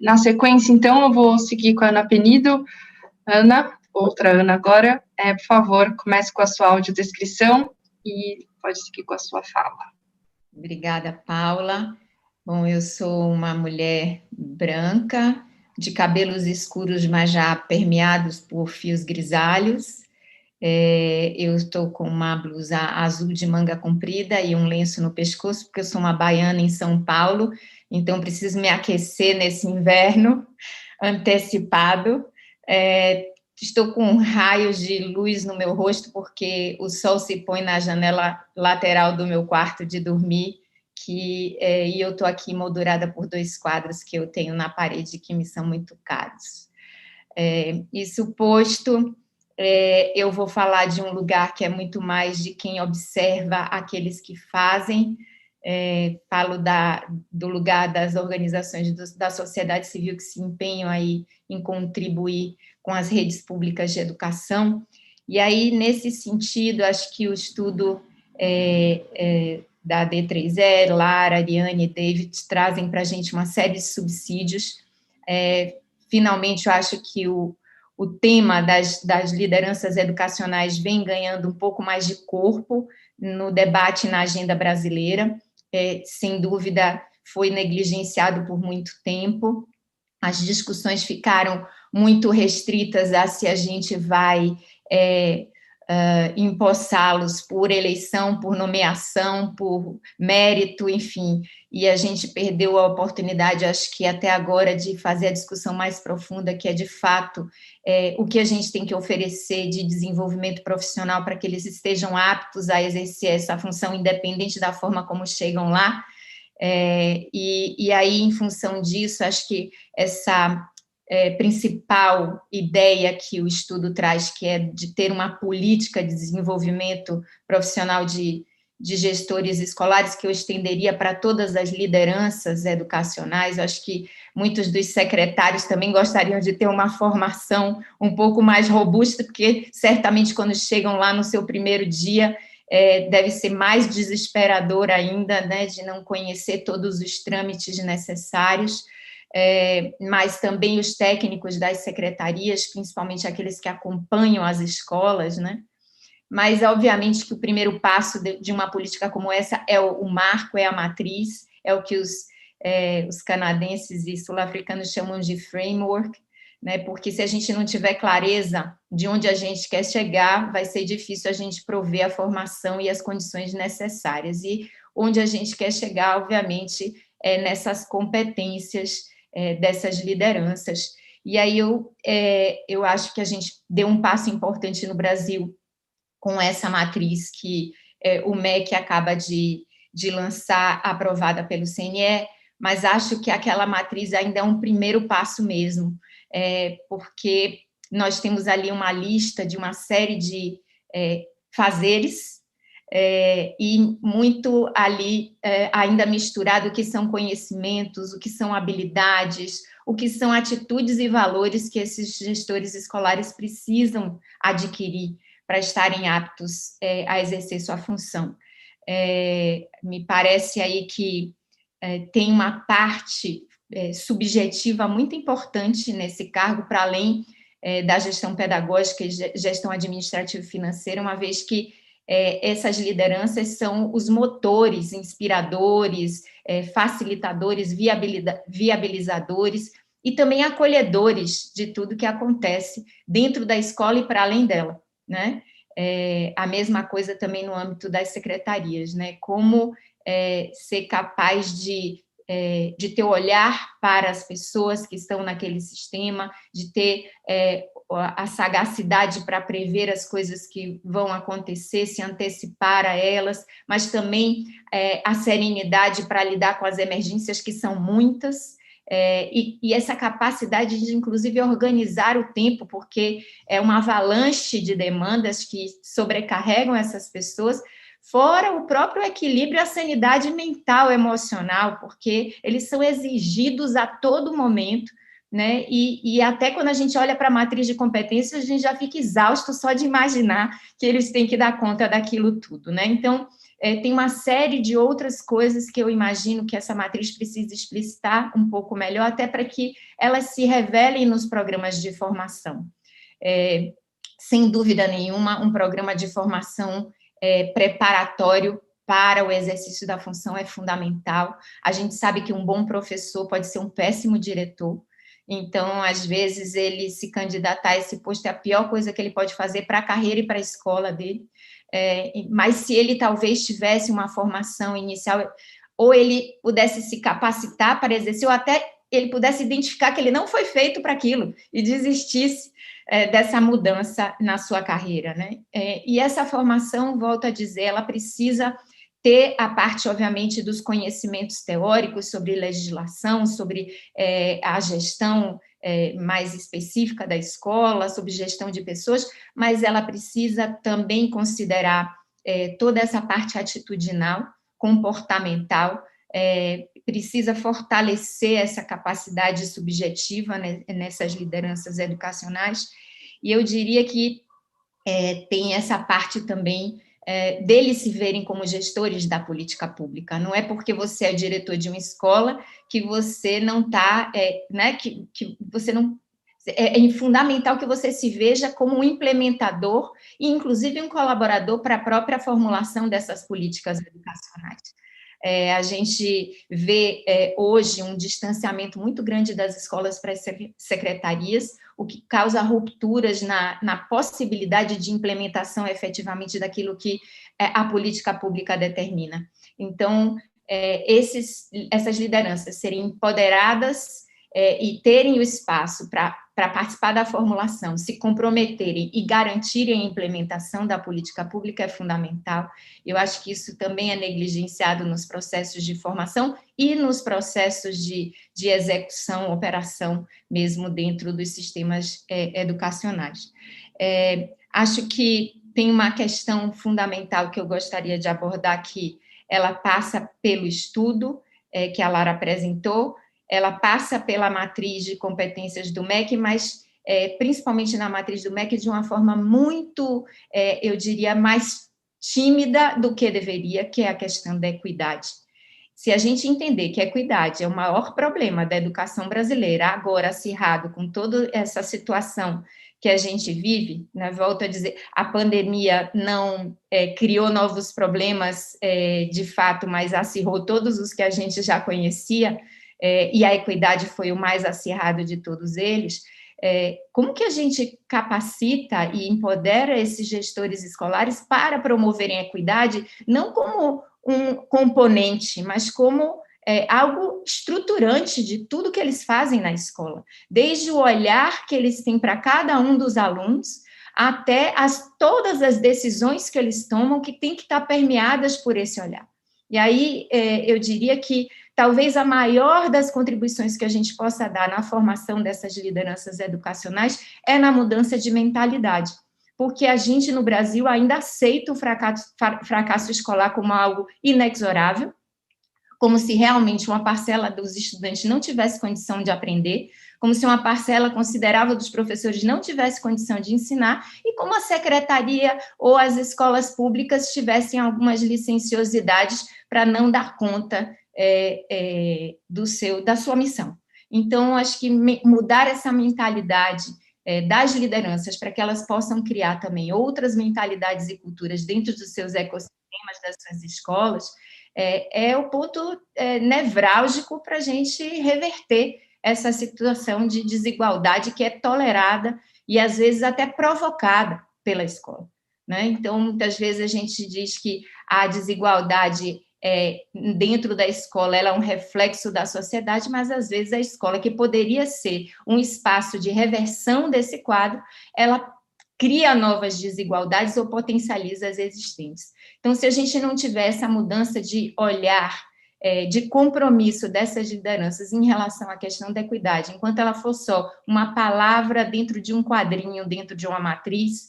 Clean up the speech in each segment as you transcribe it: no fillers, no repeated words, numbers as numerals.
Na sequência, então, eu vou seguir com a Ana Penido. Ana, outra Ana agora, por favor, comece com a sua audiodescrição e pode seguir com a sua fala. Obrigada, Paula. Bom, eu sou uma mulher branca, de cabelos escuros, mas já permeados por fios grisalhos. Eu estou com uma blusa azul de manga comprida e um lenço no pescoço, porque eu sou uma baiana em São Paulo, então preciso me aquecer nesse inverno antecipado. Estou com raios de luz no meu rosto, porque o sol se põe na janela lateral do meu quarto de dormir, e eu estou aqui moldurada por 2 quadros que eu tenho na parede que me são muito caros. Isso posto, eu vou falar de um lugar que é muito mais de quem observa aqueles que fazem. Falo do lugar das organizações da sociedade civil que se empenham aí em contribuir com as redes públicas de educação. E aí, nesse sentido, acho que o estudo da D3E, Lara, Ariane e David trazem para a gente uma série de subsídios. Finalmente, eu acho que o tema das lideranças educacionais vem ganhando um pouco mais de corpo no debate na agenda brasileira. Sem dúvida, foi negligenciado por muito tempo. As discussões ficaram muito restritas a se a gente vai empossá-los por eleição, por nomeação, por mérito, enfim, e a gente perdeu a oportunidade, acho que até agora, de fazer a discussão mais profunda, que é, de fato, o que a gente tem que oferecer de desenvolvimento profissional para que eles estejam aptos a exercer essa função, independente da forma como chegam lá. E aí, em função disso, acho que essa principal ideia que o estudo traz, que é de ter uma política de desenvolvimento profissional de gestores escolares, que eu estenderia para todas as lideranças educacionais. Eu acho que muitos dos secretários também gostariam de ter uma formação um pouco mais robusta, porque certamente quando chegam lá no seu primeiro dia, deve ser mais desesperador ainda, né, de não conhecer todos os trâmites necessários. Mas também os técnicos das secretarias, principalmente aqueles que acompanham as escolas, né? Mas, obviamente, que o primeiro passo de uma política como essa é o marco, é a matriz, é o que os canadenses e sul-africanos chamam de framework, né? Porque se a gente não tiver clareza de onde a gente quer chegar, vai ser difícil a gente prover a formação e as condições necessárias. E onde a gente quer chegar, obviamente, é nessas competências dessas lideranças. E aí eu acho que a gente deu um passo importante no Brasil com essa matriz que o MEC acaba de lançar, aprovada pelo CNE, mas acho que aquela matriz ainda é um primeiro passo mesmo, porque nós temos ali uma lista de uma série de fazeres, e muito ali ainda misturado o que são conhecimentos, o que são habilidades, o que são atitudes e valores que esses gestores escolares precisam adquirir para estarem aptos a exercer sua função. Me parece aí que tem uma parte subjetiva muito importante nesse cargo, para além da gestão pedagógica e gestão administrativa e financeira, uma vez que essas lideranças são os motores, inspiradores, facilitadores, viabilizadores e também acolhedores de tudo que acontece dentro da escola e para além dela, né? A mesma coisa também no âmbito das secretarias, né? Como ser capaz de ter olhar para as pessoas que estão naquele sistema, de ter a sagacidade para prever as coisas que vão acontecer, se antecipar a elas, mas também a serenidade para lidar com as emergências, que são muitas, e essa capacidade de, inclusive, organizar o tempo, porque é uma avalanche de demandas que sobrecarregam essas pessoas, fora o próprio equilíbrio e a sanidade mental, emocional, porque eles são exigidos a todo momento, né? E até quando a gente olha para a matriz de competências, a gente já fica exausto só de imaginar que eles têm que dar conta daquilo tudo, né? Então, tem uma série de outras coisas que eu imagino que essa matriz precisa explicitar um pouco melhor, até para que elas se revelem nos programas de formação. Sem dúvida nenhuma, um programa de formação preparatório para o exercício da função é fundamental. A gente sabe que um bom professor pode ser um péssimo diretor, então, às vezes, ele se candidatar a esse posto é a pior coisa que ele pode fazer para a carreira e para a escola dele. Mas se ele talvez tivesse uma formação inicial, ou ele pudesse se capacitar para exercer, ou até ele pudesse identificar que ele não foi feito para aquilo e desistisse dessa mudança na sua carreira, né? E essa formação, volto a dizer, ela precisa ter a parte, obviamente, dos conhecimentos teóricos sobre legislação, sobre a gestão mais específica da escola, sobre gestão de pessoas, mas ela precisa também considerar toda essa parte atitudinal, comportamental, precisa fortalecer essa capacidade subjetiva, né, nessas lideranças educacionais, e eu diria que tem essa parte também deles se verem como gestores da política pública. Não é porque você é diretor de uma escola que você não está, né, que você não... É fundamental que você se veja como um implementador e, inclusive, um colaborador para a própria formulação dessas políticas educacionais. A gente vê hoje um distanciamento muito grande das escolas para as secretarias, o que causa rupturas na possibilidade de implementação efetivamente daquilo que a política pública determina. Então, essas lideranças serem empoderadas e terem o espaço para participar da formulação, se comprometerem e garantirem a implementação da política pública é fundamental. Eu acho que isso também é negligenciado nos processos de formação e nos processos de execução, operação, mesmo dentro dos sistemas educacionais. Acho que tem uma questão fundamental que eu gostaria de abordar aqui, ela passa pelo estudo que a Lara apresentou, ela passa pela matriz de competências do MEC, mas principalmente na matriz do MEC de uma forma muito, eu diria, mais tímida do que deveria, que é a questão da equidade. Se a gente entender que a equidade é o maior problema da educação brasileira, agora acirrado com toda essa situação que a gente vive, né, volto a dizer, a pandemia não criou novos problemas de fato, mas acirrou todos os que a gente já conhecia, e a equidade foi o mais acirrado de todos eles. Como que a gente capacita e empodera esses gestores escolares para promoverem a equidade, não como um componente, mas como algo estruturante de tudo que eles fazem na escola, desde o olhar que eles têm para cada um dos alunos, até todas as decisões que eles tomam, que têm que estar permeadas por esse olhar. E aí, eu diria que talvez a maior das contribuições que a gente possa dar na formação dessas lideranças educacionais é na mudança de mentalidade, porque a gente, no Brasil, ainda aceita o fracasso escolar como algo inexorável, como se realmente uma parcela dos estudantes não tivesse condição de aprender, como se uma parcela considerável dos professores não tivesse condição de ensinar, e como a secretaria ou as escolas públicas tivessem algumas licenciosidades para não dar conta da sua missão. Então, acho que mudar essa mentalidade das lideranças para que elas possam criar também outras mentalidades e culturas dentro dos seus ecossistemas, das suas escolas, é o ponto nevrálgico para a gente reverter essa situação de desigualdade que é tolerada e, às vezes, até provocada pela escola, né? Então, muitas vezes a gente diz que a desigualdade dentro da escola ela é um reflexo da sociedade, mas, às vezes, a escola, que poderia ser um espaço de reversão desse quadro, ela cria novas desigualdades ou potencializa as existentes. Então, se a gente não tiver essa mudança de olhar, de compromisso dessas lideranças em relação à questão da equidade, enquanto ela for só uma palavra dentro de um quadrinho, dentro de uma matriz,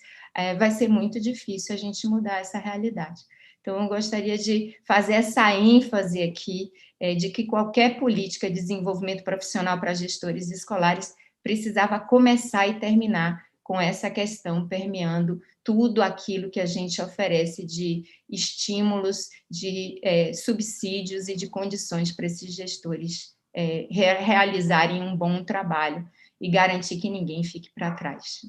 vai ser muito difícil a gente mudar essa realidade. Então, eu gostaria de fazer essa ênfase aqui, de que qualquer política de desenvolvimento profissional para gestores escolares precisava começar e terminar com essa questão permeando tudo aquilo que a gente oferece de estímulos, de subsídios e de condições para esses gestores realizarem um bom trabalho e garantir que ninguém fique para trás.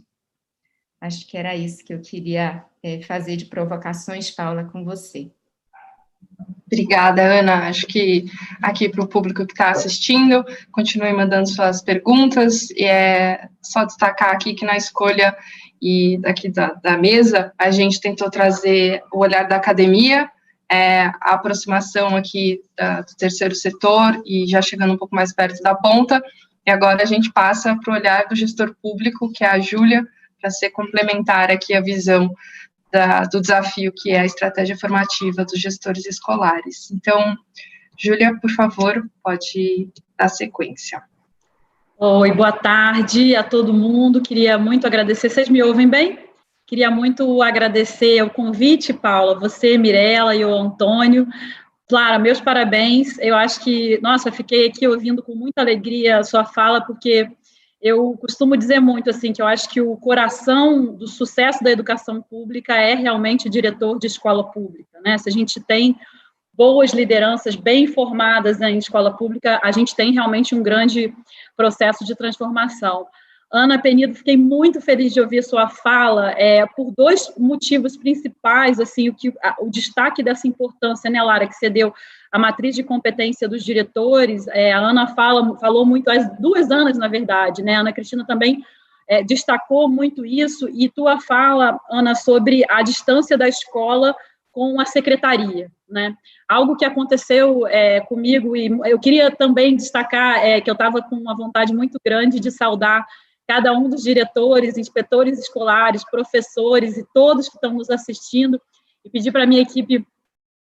Acho que era isso que eu queria fazer de provocações, Paula, com você. Obrigada, Ana. Acho que aqui para o público que está assistindo, continue mandando suas perguntas, e é só destacar aqui que na escolha e daqui da mesa, a gente tentou trazer o olhar da academia, a aproximação aqui do terceiro setor, e já chegando um pouco mais perto da ponta, e agora a gente passa para o olhar do gestor público, que é a Júlia, para ser complementar aqui a visão do desafio que é a estratégia formativa dos gestores escolares. Então, Júlia, por favor, pode dar sequência. Oi, boa tarde a todo mundo. Queria muito agradecer. Vocês me ouvem bem? Queria muito agradecer o convite, Paula, você, Mirela e o Antônio. Clara, meus parabéns. Eu acho que, nossa, fiquei aqui ouvindo com muita alegria a sua fala, porque eu costumo dizer muito assim, que eu acho que o coração do sucesso da educação pública é realmente o diretor de escola pública, né? Se a gente tem boas lideranças bem formadas em escola pública, a gente tem realmente um grande processo de transformação. Ana Penido, fiquei muito feliz de ouvir sua fala, por dois motivos principais, assim, o destaque dessa importância, né, Lara, que você deu, a matriz de competência dos diretores, a Ana falou muito, as duas Anas, na verdade, né, a Ana Cristina também destacou muito isso, e tua fala, Ana, sobre a distância da escola com a secretaria, né, algo que aconteceu comigo, e eu queria também destacar que eu estava com uma vontade muito grande de saudar cada um dos diretores, inspetores escolares, professores e todos que estão nos assistindo, e pedir para a minha equipe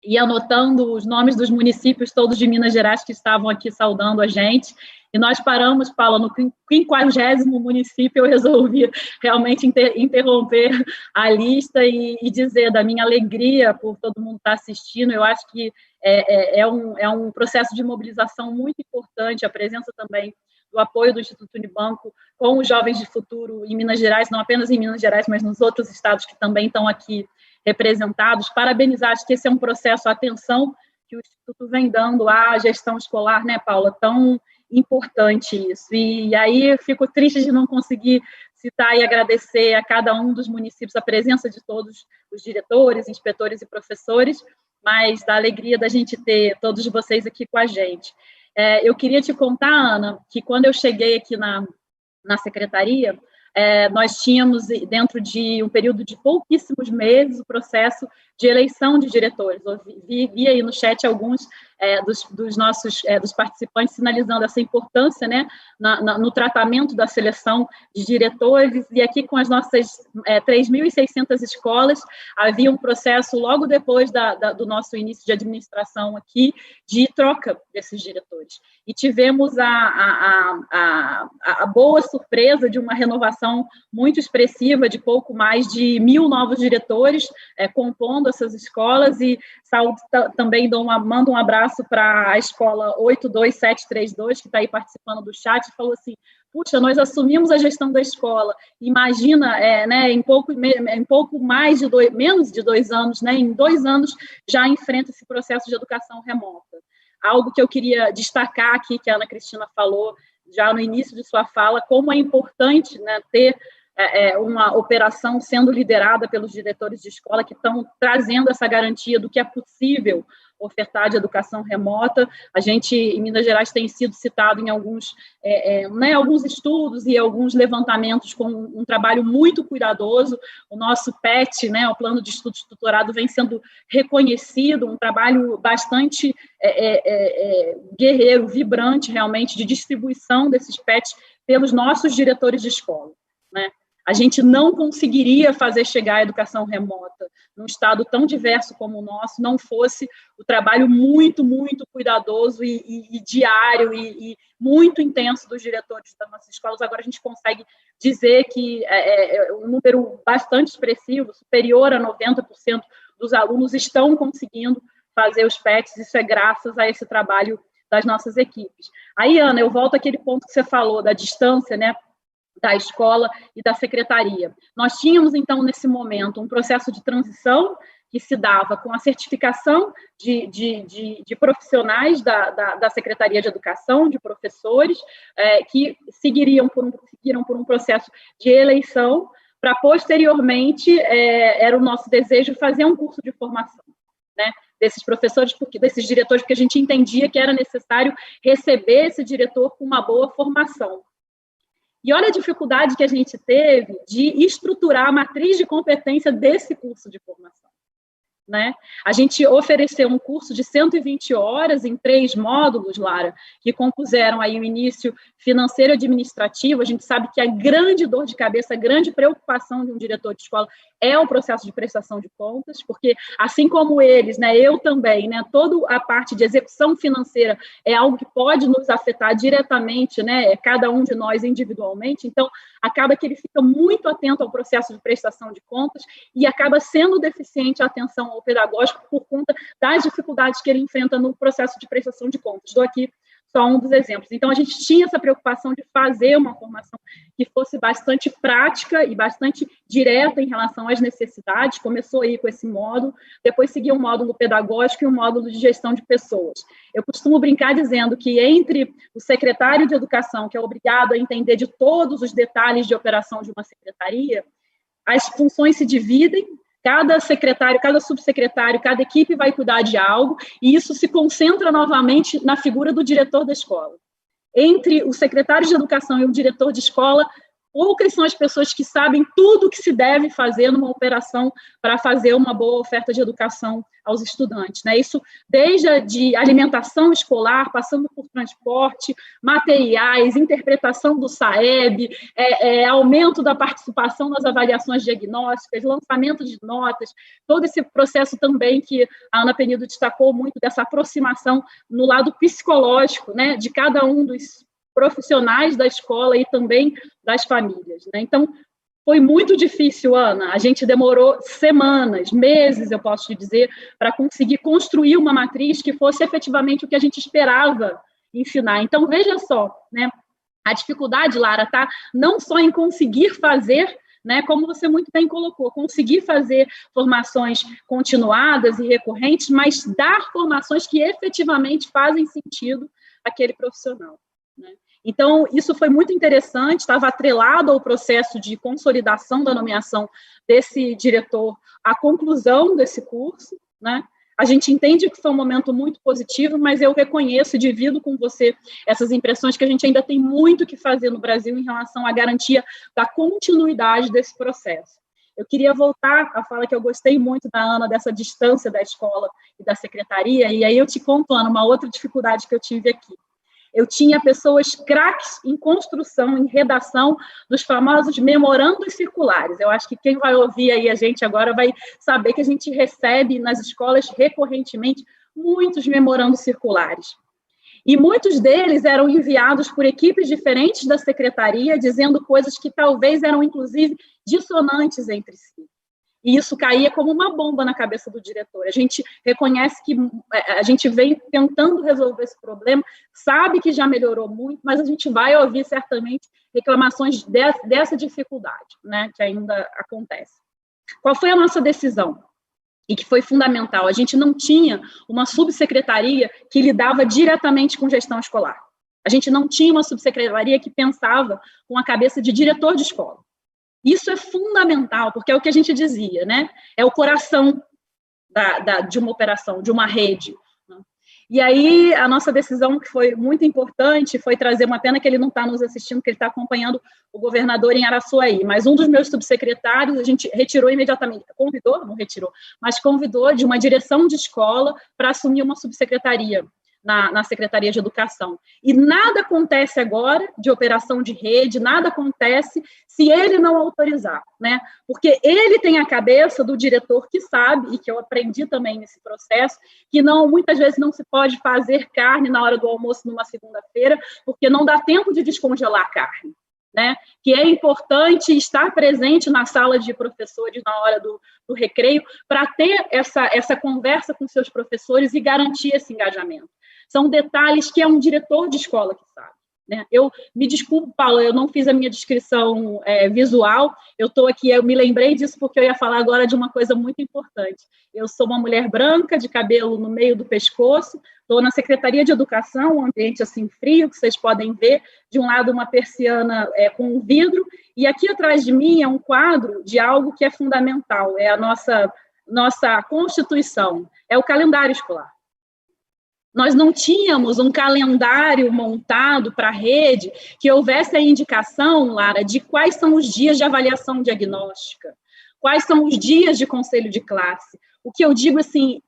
ir anotando os nomes dos municípios todos de Minas Gerais que estavam aqui saudando a gente, e nós paramos, Paula, no 50º município. Eu resolvi realmente interromper a lista e dizer da minha alegria por todo mundo estar assistindo. Eu acho que é um processo de mobilização muito importante, a presença também do apoio do Instituto Unibanco com os Jovens de Futuro em Minas Gerais, não apenas em Minas Gerais, mas nos outros estados que também estão aqui representados. Parabenizar, acho que esse é um processo, a atenção que o Instituto vem dando à gestão escolar, né, Paula? Tão importante isso. E aí eu fico triste de não conseguir citar e agradecer a cada um dos municípios a presença de todos os diretores, inspetores e professores, mas da alegria da gente ter todos vocês aqui com a gente. Eu queria te contar, Ana, que quando eu cheguei aqui na secretaria, nós tínhamos, dentro de um período de pouquíssimos meses, o processo de eleição de diretores. Eu vi aí no chat alguns dos participantes sinalizando essa importância, né, no tratamento da seleção de diretores, e aqui com as nossas 3.600 escolas, havia um processo logo depois do nosso início de administração aqui, de troca desses diretores. E tivemos a boa surpresa de uma renovação muito expressiva, de pouco mais de 1.000 novos diretores compondo essas escolas, e também mando um abraço para a escola 82732, que está aí participando do chat, e falou assim: puxa, nós assumimos a gestão da escola, imagina, né, em pouco mais de menos de 2 anos, né, em 2 anos já enfrenta esse processo de educação remota. Algo que eu queria destacar aqui, que a Ana Cristina falou já no início de sua fala, como é importante, né, ter uma operação sendo liderada pelos diretores de escola que estão trazendo essa garantia do que é possível ofertar de educação remota. A gente, em Minas Gerais, tem sido citado em alguns estudos e alguns levantamentos com um trabalho muito cuidadoso. O nosso PET, né, o Plano de Estudos Tutorado, vem sendo reconhecido, um trabalho bastante guerreiro, vibrante, realmente, de distribuição desses PETs pelos nossos diretores de escola, né? A gente não conseguiria fazer chegar a educação remota num estado tão diverso como o nosso, não fosse o trabalho muito, muito cuidadoso e diário e muito intenso dos diretores das nossas escolas. Agora a gente consegue dizer que um número bastante expressivo, superior a 90% dos alunos estão conseguindo fazer os PETs. Isso é graças a esse trabalho das nossas equipes. Aí, Ana, eu volto àquele ponto que você falou da distância, né? da escola e da secretaria. Nós tínhamos, então, nesse momento, um processo de transição que se dava com a certificação de profissionais da Secretaria de Educação, de professores, que seguiram por um processo de eleição, para, posteriormente, era o nosso desejo fazer um curso de formação, né, desses professores, desses diretores, porque a gente entendia que era necessário receber esse diretor com uma boa formação. E olha a dificuldade que a gente teve de estruturar a matriz de competência desse curso de formação, né? A gente ofereceu um curso de 120 horas em 3 módulos, Lara, que compuseram aí o início financeiro e administrativo. A gente sabe que a grande dor de cabeça, a grande preocupação de um diretor de escola é o processo de prestação de contas, porque assim como eles, né, eu também, né, toda a parte de execução financeira é algo que pode nos afetar diretamente, né, cada um de nós individualmente. Então, acaba que ele fica muito atento ao processo de prestação de contas e acaba sendo deficiente a atenção ao pedagógico por conta das dificuldades que ele enfrenta no processo de prestação de contas. Dou aqui só um dos exemplos. Então, a gente tinha essa preocupação de fazer uma formação que fosse bastante prática e bastante direta em relação às necessidades. Começou aí com esse módulo, depois seguiu um módulo pedagógico e um módulo de gestão de pessoas. Eu costumo brincar dizendo que entre o secretário de educação, que é obrigado a entender de todos os detalhes de operação de uma secretaria, as funções se dividem. Cada secretário, cada subsecretário, cada equipe vai cuidar de algo, e isso se concentra novamente na figura do diretor da escola. Entre o secretário de educação e o diretor de escola, poucas são as pessoas que sabem tudo o que se deve fazer numa operação para fazer uma boa oferta de educação aos estudantes, né? Isso desde a de alimentação escolar, passando por transporte, materiais, interpretação do SAEB, aumento da participação nas avaliações diagnósticas, lançamento de notas, todo esse processo também que a Ana Penido destacou muito, dessa aproximação no lado psicológico, né, de cada um dos profissionais da escola e também das famílias, né? Então, foi muito difícil, Ana. A gente demorou semanas, meses, eu posso te dizer, para conseguir construir uma matriz que fosse efetivamente o que a gente esperava ensinar. Então, veja só, né? A dificuldade, Lara, está não só em conseguir fazer, né, como você muito bem colocou, conseguir fazer formações continuadas e recorrentes, mas dar formações que efetivamente fazem sentido àquele profissional, né? Então, isso foi muito interessante, estava atrelado ao processo de consolidação da nomeação desse diretor, à conclusão desse curso, né? A gente entende que foi um momento muito positivo, mas eu reconheço e divido com você essas impressões que a gente ainda tem muito que fazer no Brasil em relação à garantia da continuidade desse processo. Eu queria voltar à fala que eu gostei muito da Ana, dessa distância da escola e da secretaria, e aí eu te conto, Ana, uma outra dificuldade que eu tive aqui. Eu tinha pessoas craques em construção, em redação dos famosos memorandos circulares. Eu acho que quem vai ouvir aí a gente agora vai saber que a gente recebe nas escolas recorrentemente muitos memorandos circulares. E muitos deles eram enviados por equipes diferentes da secretaria, dizendo coisas que talvez eram, inclusive, dissonantes entre si. E isso caía como uma bomba na cabeça do diretor. A gente reconhece que a gente vem tentando resolver esse problema, sabe que já melhorou muito, mas a gente vai ouvir certamente reclamações dessa dificuldade, né, que ainda acontece. Qual foi a nossa decisão? E que foi fundamental. A gente não tinha uma subsecretaria que lidava diretamente com gestão escolar. A gente não tinha uma subsecretaria que pensava com a cabeça de diretor de escola. Isso é fundamental, porque é o que a gente dizia, né? É o coração de uma operação, de uma rede. Né? E aí, a nossa decisão, que foi muito importante, foi trazer, uma pena que ele não está nos assistindo, que ele está acompanhando o governador em Araçuaí, mas um dos meus subsecretários, a gente retirou imediatamente, convidou, não retirou, mas convidou de uma direção de escola para assumir uma subsecretaria na Secretaria de Educação. E nada acontece agora de operação de rede, nada acontece se ele não autorizar, né? Porque ele tem a cabeça do diretor que sabe, e que eu aprendi também nesse processo, que muitas vezes não se pode fazer carne na hora do almoço numa segunda-feira, porque não dá tempo de descongelar a carne. Né? Que é importante estar presente na sala de professores na hora do recreio para ter essa conversa com seus professores e garantir esse engajamento. São detalhes que é um diretor de escola que sabe, né? Eu me desculpo, Paula, eu não fiz a minha descrição visual, eu estou aqui, eu me lembrei disso porque eu ia falar agora de uma coisa muito importante. Eu sou uma mulher branca, de cabelo no meio do pescoço, estou na Secretaria de Educação, um ambiente assim frio, que vocês podem ver, de um lado uma persiana com um vidro, e aqui atrás de mim é um quadro de algo que é fundamental, é a nossa Constituição, é o calendário escolar. Nós não tínhamos um calendário montado para a rede que houvesse a indicação, Lara, de quais são os dias de avaliação diagnóstica, quais são os dias de conselho de classe. O que eu digo, assim,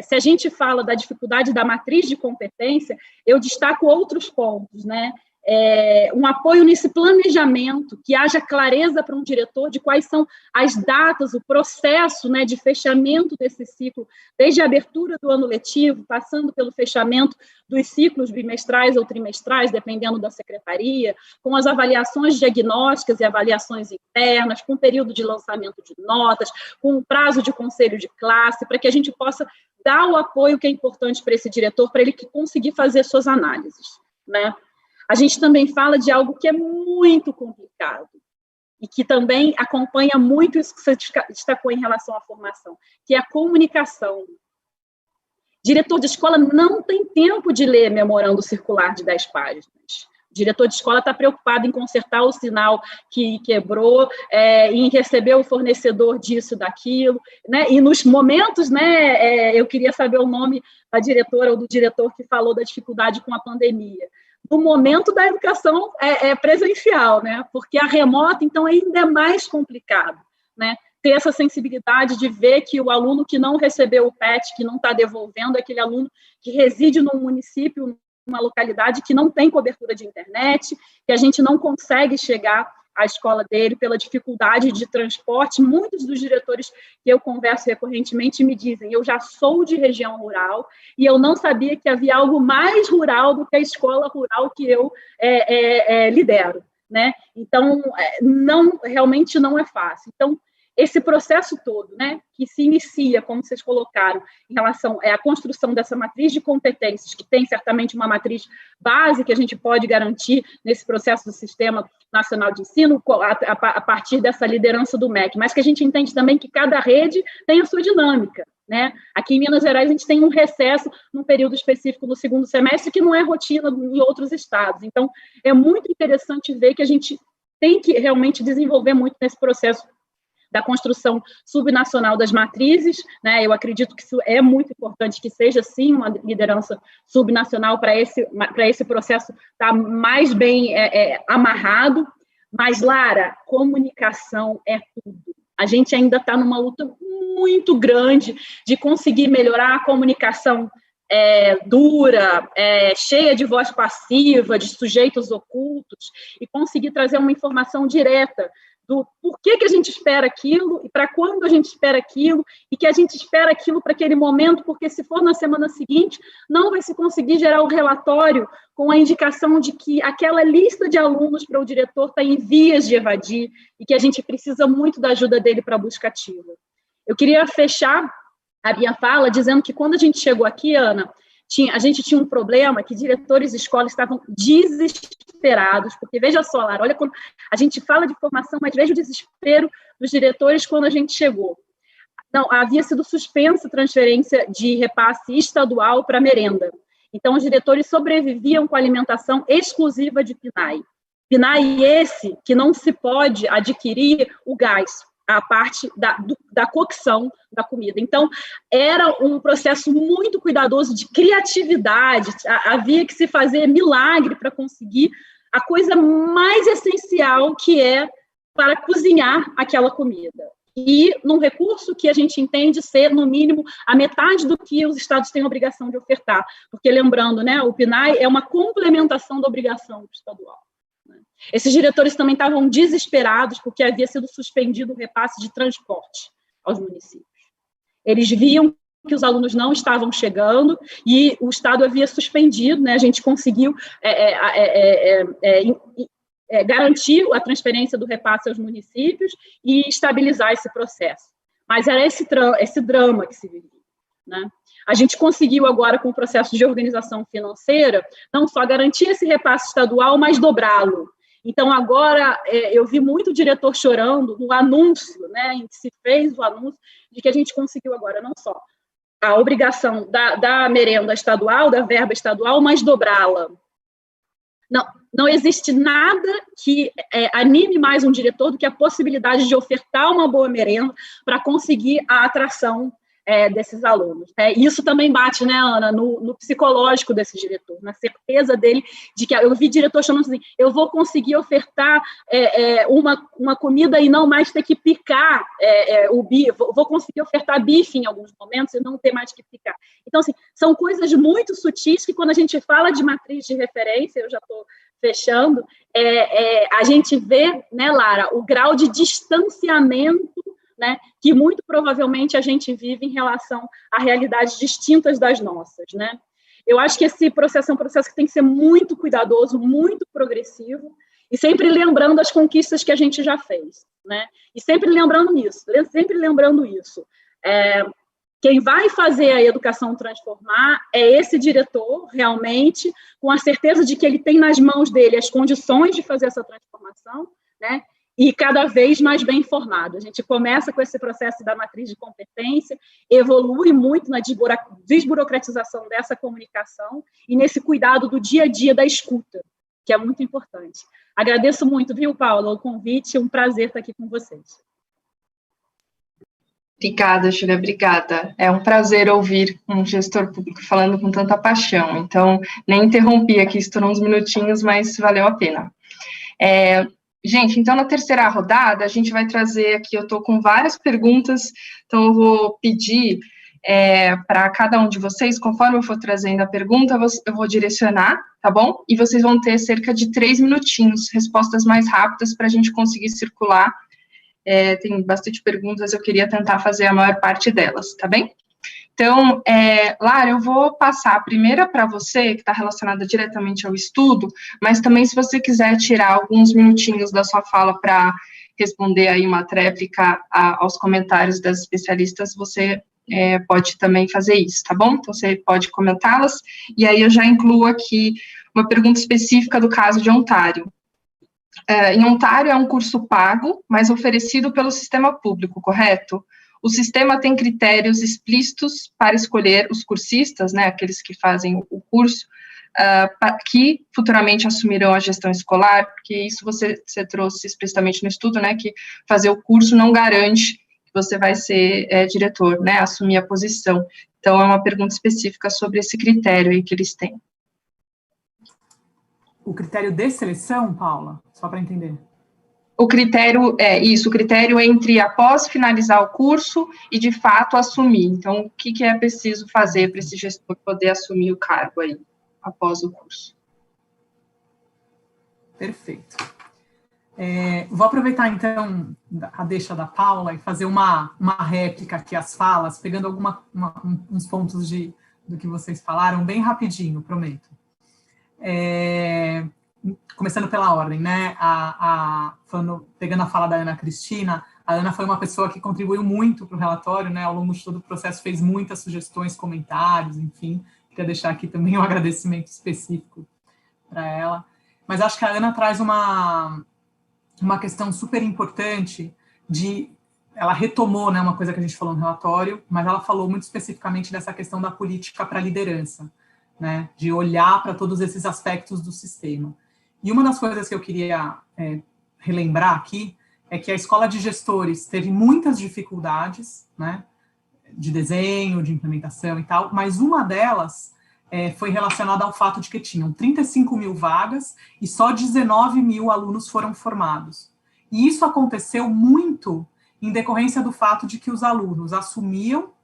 se a gente fala da dificuldade da matriz de competência, eu destaco outros pontos, né? Um apoio nesse planejamento, que haja clareza para um diretor de quais são as datas, o processo, né, de fechamento desse ciclo, desde a abertura do ano letivo, passando pelo fechamento dos ciclos bimestrais ou trimestrais, dependendo da secretaria, com as avaliações diagnósticas e avaliações internas, com o período de lançamento de notas, com o prazo de conselho de classe, para que a gente possa dar o apoio que é importante para esse diretor, para ele conseguir fazer suas análises, né? A gente também fala de algo que é muito complicado e que também acompanha muito isso que você destacou em relação à formação, que é a comunicação. Diretor de escola não tem tempo de ler memorando circular de 10 páginas. O diretor de escola está preocupado em consertar o sinal que quebrou, em receber o fornecedor disso, daquilo, né? E nos momentos, né, eu queria saber o nome da diretora ou do diretor que falou da dificuldade com a pandemia. No momento da educação presencial, né? Porque a remota, então, ainda é mais complicado, né? Ter essa sensibilidade de ver que o aluno que não recebeu o PET, que não está devolvendo, é aquele aluno que reside num município, numa localidade que não tem cobertura de internet, que a gente não consegue chegar à escola dele pela dificuldade de transporte. Muitos dos diretores que eu converso recorrentemente me dizem: eu já sou de região rural e eu não sabia que havia algo mais rural do que a escola rural que eu lidero, né? Então, realmente não é fácil. Então, esse processo todo, né, que se inicia, como vocês colocaram, em relação à construção dessa matriz de competências, que tem certamente uma matriz base que a gente pode garantir nesse processo do Sistema Nacional de Ensino, a partir dessa liderança do MEC, mas que a gente entende também que cada rede tem a sua dinâmica, né? Aqui em Minas Gerais a gente tem um recesso num período específico no segundo semestre que não é rotina em outros estados. Então, é muito interessante ver que a gente tem que realmente desenvolver muito nesse processo da construção subnacional das matrizes, né? Eu acredito que isso é muito importante, que seja, sim, uma liderança subnacional para esse processo estar mais bem amarrado. Mas, Lara, comunicação é tudo. A gente ainda está numa luta muito grande de conseguir melhorar a comunicação dura, cheia de voz passiva, de sujeitos ocultos, e conseguir trazer uma informação direta do porquê que a gente espera aquilo e para quando a gente espera aquilo e que a gente espera aquilo para aquele momento, porque se for na semana seguinte, não vai se conseguir gerar o relatório com a indicação de que aquela lista de alunos para o diretor está em vias de evadir e que a gente precisa muito da ajuda dele para a busca ativa. Eu queria fechar a minha fala dizendo que quando a gente chegou aqui, Ana, a gente tinha um problema que diretores de escola estavam desesperados, porque veja só, Lara, olha, quando a gente fala de formação, mas veja o desespero dos diretores quando a gente chegou. Não, havia sido suspensa a transferência de repasse estadual para merenda. Então, os diretores sobreviviam com alimentação exclusiva de PNAE. PNAE esse que não se pode adquirir o gás, a parte da cocção da comida. Então, era um processo muito cuidadoso de criatividade, havia que se fazer milagre para conseguir a coisa mais essencial que é para cozinhar aquela comida. E num recurso que a gente entende ser, no mínimo, a metade do que os estados têm obrigação de ofertar. Porque, lembrando, né, o PNAE é uma complementação da obrigação estadual. Esses diretores também estavam desesperados porque havia sido suspendido o repasse de transporte aos municípios. Eles viam que os alunos não estavam chegando e o Estado havia suspendido, né? A gente conseguiu garantir a transferência do repasse aos municípios e estabilizar esse processo. Mas era esse drama que se vivia. né? A gente conseguiu agora, com o processo de organização financeira, não só garantir esse repasse estadual, mas dobrá-lo. Então, agora, eu vi muito diretor chorando no anúncio, né, em que se fez o anúncio de que a gente conseguiu agora não só a obrigação da merenda estadual, da verba estadual, mas dobrá-la. Não existe nada que anime mais um diretor do que a possibilidade de ofertar uma boa merenda para conseguir a atração desses alunos. Isso também bate, né, Ana, no psicológico desse diretor, na certeza dele de que eu vi diretor chamando assim, eu vou conseguir ofertar uma comida e não mais ter que picar o bife, vou conseguir ofertar bife em alguns momentos e não ter mais que picar. Então, assim, são coisas muito sutis que quando a gente fala de matriz de referência, eu já estou fechando, a gente vê, né, Lara, o grau de distanciamento, né, que muito provavelmente a gente vive em relação a realidades distintas das nossas, né? Eu acho que esse processo é um processo que tem que ser muito cuidadoso, muito progressivo, e sempre lembrando as conquistas que a gente já fez, né? E sempre lembrando isso. Quem vai fazer a educação transformar é esse diretor, realmente, com a certeza de que ele tem nas mãos dele as condições de fazer essa transformação, né? E cada vez mais bem informado. A gente começa com esse processo da matriz de competência, evolui muito na desburocratização dessa comunicação e nesse cuidado do dia a dia da escuta, que é muito importante. Agradeço muito, viu, Paula, o convite, um prazer estar aqui com vocês. Obrigada, Júlia, obrigada. É um prazer ouvir um gestor público falando com tanta paixão. Então, nem interrompi aqui, estourou uns minutinhos, mas valeu a pena. Gente, então, na terceira rodada, a gente vai trazer aqui, eu estou com várias perguntas, então eu vou pedir para cada um de vocês, conforme eu for trazendo a pergunta, eu vou direcionar, tá bom? E vocês vão ter cerca de 3 minutinhos, respostas mais rápidas para a gente conseguir circular. Tem bastante perguntas, eu queria tentar fazer a maior parte delas, tá bem? Então, Lara, eu vou passar a primeira para você, que está relacionada diretamente ao estudo, mas também se você quiser tirar alguns minutinhos da sua fala para responder aí uma tréplica aos comentários das especialistas, você pode também fazer isso, tá bom? Então, você pode comentá-las, e aí eu já incluo aqui uma pergunta específica do caso de Ontário. Em Ontário é um curso pago, mas oferecido pelo sistema público, correto? O sistema tem critérios explícitos para escolher os cursistas, né, aqueles que fazem o curso, que futuramente assumirão a gestão escolar, porque isso você trouxe explicitamente no estudo, né, que fazer o curso não garante que você vai ser diretor, né, assumir a posição. Então, é uma pergunta específica sobre esse critério aí que eles têm. O critério de seleção, Paula? Só para entender. O critério o critério entre após finalizar o curso e, de fato, assumir. Então, o que é preciso fazer para esse gestor poder assumir o cargo aí, após o curso? Perfeito. Vou aproveitar, então, a deixa da Paula e fazer uma réplica aqui às falas, pegando uns pontos do que vocês falaram, bem rapidinho, prometo. Começando pela ordem, né? Pegando a fala da Ana Cristina, a Ana foi uma pessoa que contribuiu muito para o relatório, né? Ao longo de todo o processo fez muitas sugestões, comentários, enfim. Queria deixar aqui também um agradecimento específico para ela. Mas acho que a Ana traz uma questão super importante ela retomou, né, uma coisa que a gente falou no relatório, mas ela falou muito especificamente dessa questão da política para a liderança, né? De olhar para todos esses aspectos do sistema. E uma das coisas que eu queria relembrar aqui é que a escola de gestores teve muitas dificuldades, né, de desenho, de implementação e tal, mas uma delas foi relacionada ao fato de que tinham 35 mil vagas e só 19 mil alunos foram formados. E isso aconteceu muito em decorrência do fato de que os alunos assumiam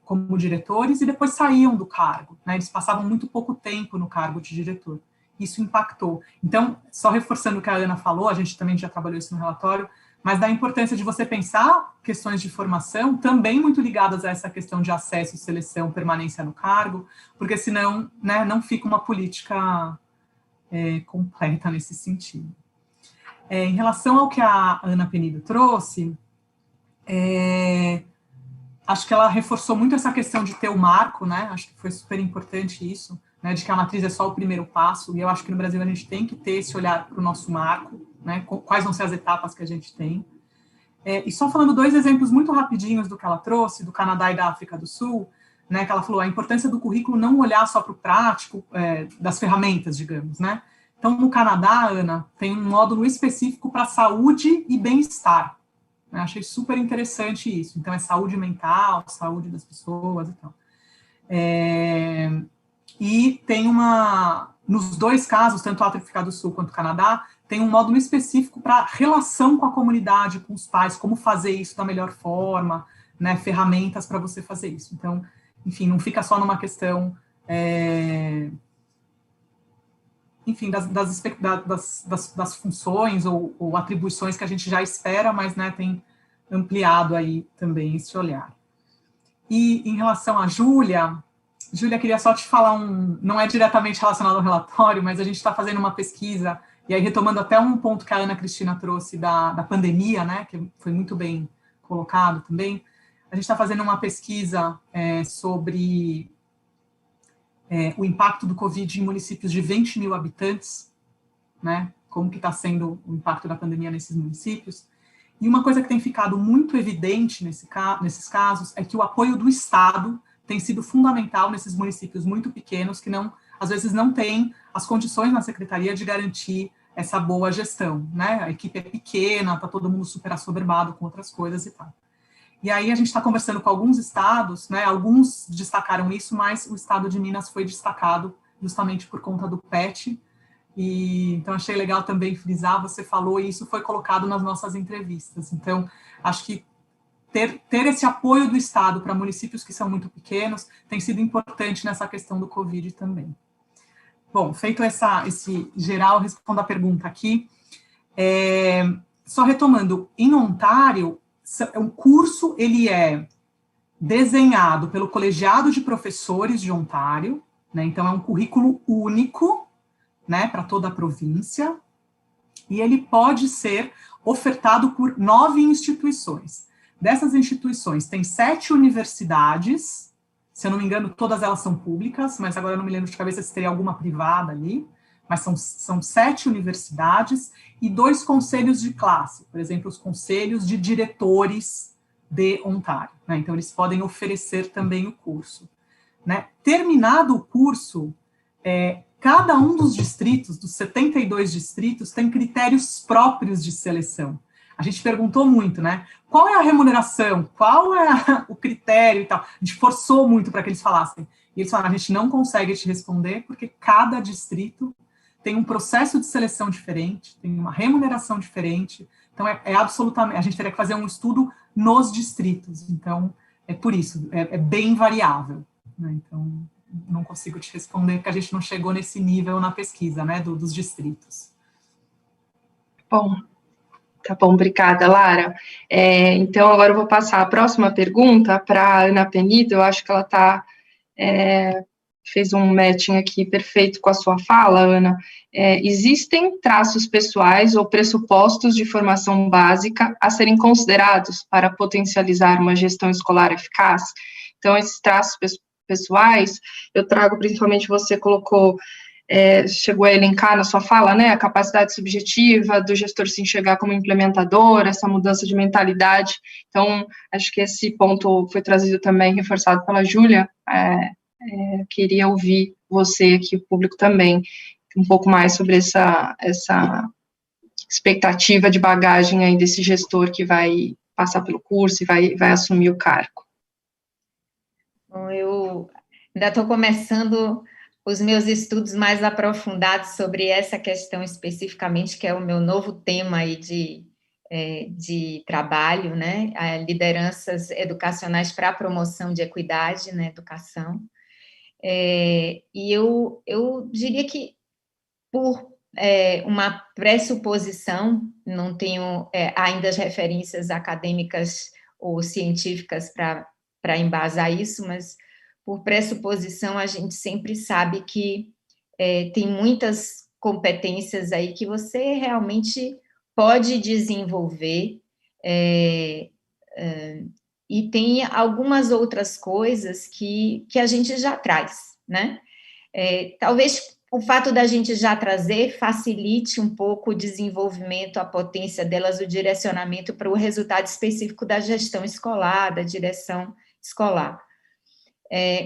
como diretores e depois saíam do cargo, né? Eles passavam muito pouco tempo no cargo de diretor. Isso impactou. Então, só reforçando o que a Ana falou, a gente também já trabalhou isso no relatório, mas da importância de você pensar questões de formação também muito ligadas a essa questão de acesso, seleção, permanência no cargo, porque senão, né, não fica uma política completa nesse sentido. Em relação ao que a Ana Penido trouxe, acho que ela reforçou muito essa questão de ter o marco, né? Acho que foi super importante isso, né? De que a matriz é só o primeiro passo, e eu acho que no Brasil a gente tem que ter esse olhar para o nosso marco, né? Quais vão ser as etapas que a gente tem. E só falando 2 exemplos muito rapidinhos do que ela trouxe, do Canadá e da África do Sul, né? Que ela falou a importância do currículo não olhar só para o prático, das ferramentas, digamos, né? Então, no Canadá, Ana, tem um módulo específico para saúde e bem-estar. Eu achei super interessante isso. Então, é saúde mental, saúde das pessoas e tal. E tem nos 2 casos, tanto a África do Sul quanto o Canadá, tem um módulo específico para relação com a comunidade, com os pais, como fazer isso da melhor forma, né, ferramentas para você fazer isso. Então, enfim, não fica só numa questão... enfim, das funções ou atribuições que a gente já espera, mas, né, tem ampliado aí também esse olhar. E em relação a Júlia, queria só te falar não é diretamente relacionado ao relatório, mas a gente está fazendo uma pesquisa, e aí retomando até um ponto que a Ana Cristina trouxe da pandemia, né, que foi muito bem colocado também, a gente está fazendo uma pesquisa sobre... o impacto do Covid em municípios de 20 mil habitantes, né, como que está sendo o impacto da pandemia nesses municípios, e uma coisa que tem ficado muito evidente nesses casos é que o apoio do Estado tem sido fundamental nesses municípios muito pequenos, que às vezes não têm as condições na secretaria de garantir essa boa gestão, né, a equipe é pequena, está todo mundo super assoberbado com outras coisas e tal. E aí a gente está conversando com alguns estados, né, alguns destacaram isso, mas o estado de Minas foi destacado justamente por conta do PET, e então achei legal também frisar, você falou, e isso foi colocado nas nossas entrevistas. Então, acho que ter esse apoio do Estado para municípios que são muito pequenos tem sido importante nessa questão do Covid também. Bom, feito esse geral, respondo a pergunta aqui. Só retomando, em Ontário, o curso ele é desenhado pelo Colegiado de Professores de Ontário, né, então é um currículo único, né, para toda a província, e ele pode ser ofertado por 9 instituições. Dessas instituições, tem 7 universidades, se eu não me engano, todas elas são públicas, mas agora eu não me lembro de cabeça se teria alguma privada ali, mas são 7 universidades e 2 conselhos de classe, por exemplo, os conselhos de diretores de Ontário, né? Então, eles podem oferecer também o curso, né? Terminado o curso, cada um dos distritos, dos 72 distritos, tem critérios próprios de seleção. A gente perguntou muito, né? Qual é a remuneração? Qual é o critério e tal? A gente forçou muito para que eles falassem. E eles falaram, a gente não consegue te responder, porque cada distrito tem um processo de seleção diferente, tem uma remuneração diferente, então absolutamente, a gente teria que fazer um estudo nos distritos, então é por isso, é bem variável, né? Então não consigo te responder, porque a gente não chegou nesse nível na pesquisa, né, dos distritos. Bom, tá bom, obrigada, Lara. Então, agora eu vou passar a próxima pergunta para a Ana Penido, eu acho que ela fez um matching aqui perfeito com a sua fala, Ana. Existem traços pessoais ou pressupostos de formação básica a serem considerados para potencializar uma gestão escolar eficaz? Então, esses traços pessoais, eu trago principalmente, você colocou, chegou a elencar na sua fala, né, a capacidade subjetiva do gestor se enxergar como implementador, essa mudança de mentalidade. Então, acho que esse ponto foi trazido também, reforçado pela Júlia. Queria ouvir você aqui, o público também, um pouco mais sobre essa expectativa de bagagem aí desse gestor que vai passar pelo curso e vai assumir o cargo. Bom, eu ainda estou começando os meus estudos mais aprofundados sobre essa questão especificamente, que é o meu novo tema aí de trabalho, né? Lideranças educacionais para a promoção de equidade na educação. E eu diria que, por uma pressuposição, não tenho ainda as referências acadêmicas ou científicas para embasar isso, mas por pressuposição a gente sempre sabe que tem muitas competências aí que você realmente pode desenvolver e tem algumas outras coisas que a gente já traz, né? Talvez o fato da gente já trazer facilite um pouco o desenvolvimento, a potência delas, o direcionamento para o resultado específico da gestão escolar, da direção escolar.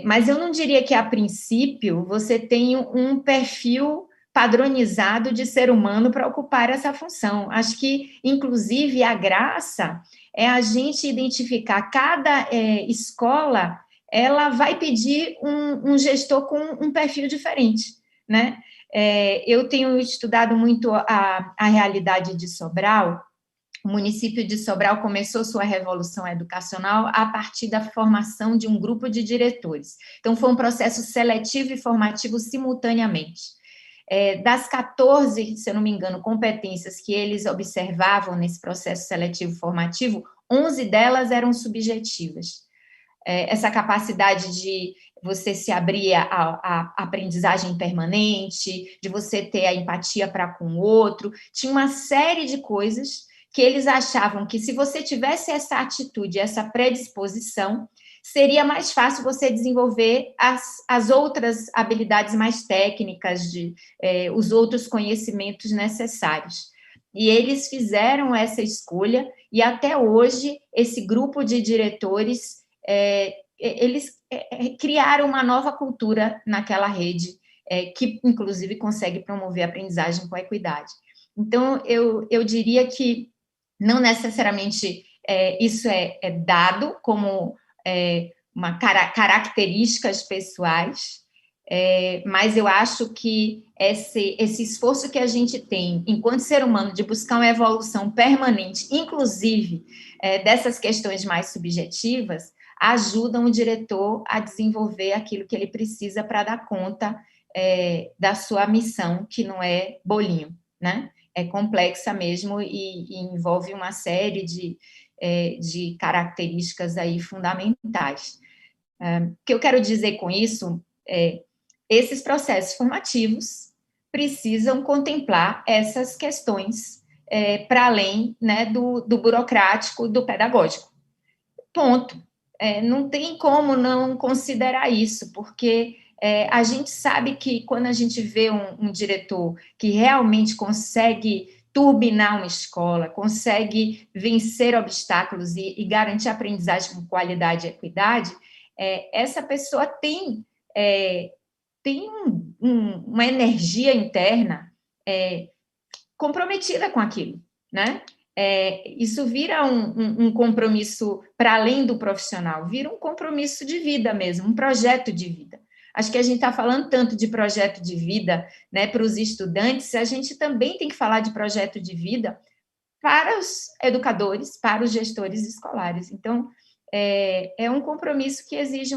Mas eu não diria que, a princípio, você tem um perfil padronizado de ser humano para ocupar essa função. Acho que, inclusive, a graça é a gente identificar cada escola, ela vai pedir um gestor com um perfil diferente, né? Eu tenho estudado muito a realidade de Sobral. O município de Sobral começou sua revolução educacional a partir da formação de um grupo de diretores. Então, foi um processo seletivo e formativo simultaneamente. Das 14, se eu não me engano, competências que eles observavam nesse processo seletivo formativo, 11 delas eram subjetivas. Essa capacidade de você se abrir à aprendizagem permanente, de você ter a empatia para com o outro, tinha uma série de coisas que eles achavam que, se você tivesse essa atitude, essa predisposição, seria mais fácil você desenvolver as outras habilidades mais técnicas, os outros conhecimentos necessários. E eles fizeram essa escolha, e até hoje, esse grupo de diretores, eles criaram uma nova cultura naquela rede, que, inclusive, consegue promover a aprendizagem com equidade. Então, eu diria que não necessariamente isso é dado como características pessoais, mas eu acho que esse esforço que a gente tem, enquanto ser humano, de buscar uma evolução permanente, inclusive dessas questões mais subjetivas, ajudam o diretor a desenvolver aquilo que ele precisa para dar conta da sua missão, que não é bolinho, né? É complexa mesmo e envolve uma série de características aí fundamentais. O que eu quero dizer com isso esses processos formativos precisam contemplar essas questões para além, né, do burocrático, do pedagógico. Ponto. Não tem como não considerar isso, porque a gente sabe que, quando a gente vê um diretor que realmente consegue turbinar uma escola, consegue vencer obstáculos e garantir aprendizagem com qualidade e equidade, essa pessoa tem uma energia interna comprometida com aquilo, né? Isso vira um compromisso para além do profissional, vira um compromisso de vida mesmo, um projeto de vida. Acho que a gente está falando tanto de projeto de vida, né, para os estudantes, a gente também tem que falar de projeto de vida para os educadores, para os gestores escolares. Então, é um compromisso que exige